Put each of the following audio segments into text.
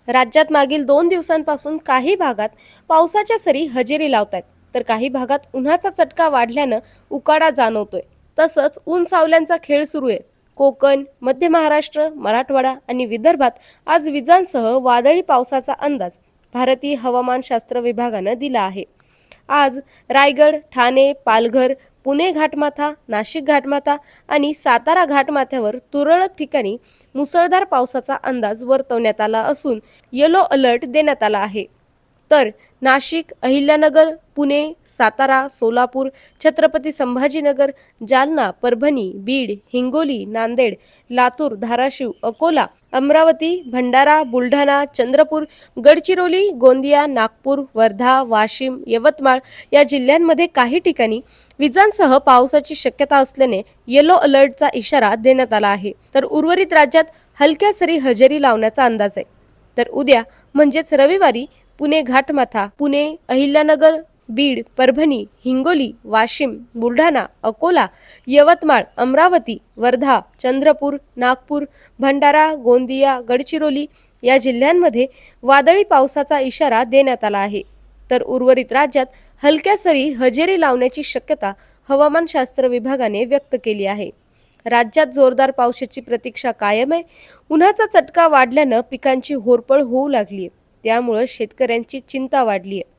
राज्यात मागील 2 दिवसांपासून काही भागात पावसाच्या सरी हजेरी लावतायत, तर काही भागात उन्हाचा चटका वाढल्यानं उकाडा जाणवतोय. तसंच ऊन सावल्यांचा खेळ सुरू आहे. कोकण, मध्य महाराष्ट्र, मराठवाडा आणि विदर्भात आज विजांसह वादळी पावसाचा अंदाज भारतीय हवामानशास्त्र विभागानं दिला आहे. आज रायगड, ठाणे, पालघर, पुणे घाटमाथा, नाशिक घाटमाथा आणि सातारा घाटमाथ्यावर तुरळक ठिकाणी मुसळधार पावसाचा अंदाज वर्तवण्यात आला असून येलो अलर्ट देण्यात आला आहे. तर नाशिक, अहिल्यानगर, पुणे, सातारा, सोलापूर, छत्रपती संभाजीनगर, जालना, परभणी, बीड, हिंगोली, नांदेड, लातूर, धाराशिव, अकोला, अमरावती, भंडारा, बुलढाणा, चंद्रपूर, गडचिरोली, गोंदिया, नागपूर, वर्धा, वाशिम, यवतमाळ या जिल्ह्यांमध्ये काही ठिकाणी विजांसह पावसाची शक्यता असल्याने येलो अलर्टचा इशारा देण्यात आला आहे. तर उर्वरित राज्यात हलक्या सरी हजेरी लावण्याचा अंदाज आहे. तर उद्या म्हणजेच रविवारी पुणे घाटमाथा, पुणे, अहिल्यानगर, बीड, परभणी, हिंगोली, वाशिम, बुलढाणा, अकोला, यवतमाळ, अमरावती, वर्धा, चंद्रपूर, नागपूर, भंडारा, गोंदिया, गडचिरोली या जिल्ह्यांमध्ये वादळी पावसाचा इशारा देण्यात आला आहे. तर उर्वरित राज्यात हलक्या सरी हजेरी लावण्याची शक्यता हवामानशास्त्र विभागाने व्यक्त केली आहे. राज्यात जोरदार पावसाची प्रतीक्षा कायम आहे. उन्हाचा चटका वाढल्यानं पिकांची होरपळ होऊ लागली आहे. त्यामुळे शेतकऱ्यांची चिंता वाढली आहे.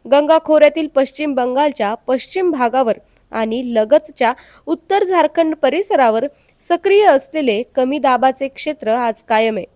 गंगा खोऱ्यातील पश्चिम बंगालच्या पश्चिम भागावर आणि लगतच्या उत्तर झारखंड परिसरावर सक्रिय असलेले कमी दाबाचे क्षेत्र आज कायम आहे.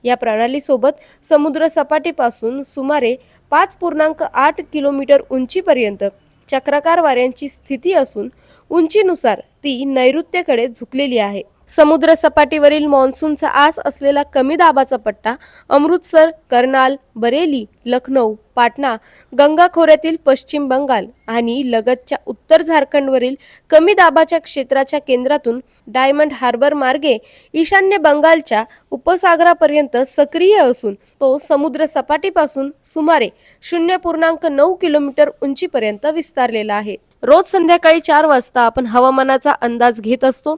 या प्रणालीसोबत समुद्र सपाटीपासून सुमारे 5.8 किलोमीटर उंचीपर्यंत चक्राकार वाऱ्यांची स्थिती असून उंचीनुसार ती नैऋत्येकडे झुकलेली आहे. समुद्र सपाटीवरील मॉन्सूनचा आस असलेला कमी दाबाचा पट्टा अमृतसर, कर्नाल, बरेली, लखनौ, पाटणा, गंगा खोऱ्यातील पश्चिम बंगाल आणि लगतच्या उत्तर झारखंडवरील कमी दाबाच्या क्षेत्राच्या केंद्रातून डायमंड हार्बर मार्गे ईशान्य बंगालच्या उपसागरापर्यंत सक्रिय असून तो समुद्र सपाटीपासून सुमारे 0.9 किलोमीटर उंचीपर्यंत विस्तारलेला आहे. रोज संध्याकाळी 4 वाजता आपण हवामानाचा अंदाज घेत असतो.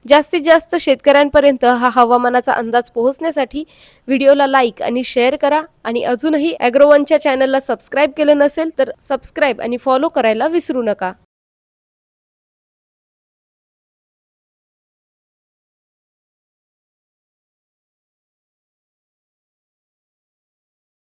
जास्तीत जास्त शेतकऱ्यांपर्यंत हा हवामानाचा अंदाज पोहोचण्यासाठी व्हिडिओला लाईक आणि शेअर करा आणि अजूनही ॲग्रोवनच्या चॅनलला सबस्क्राईब केलं नसेल तर सबस्क्राईब आणि फॉलो करायला विसरू नका.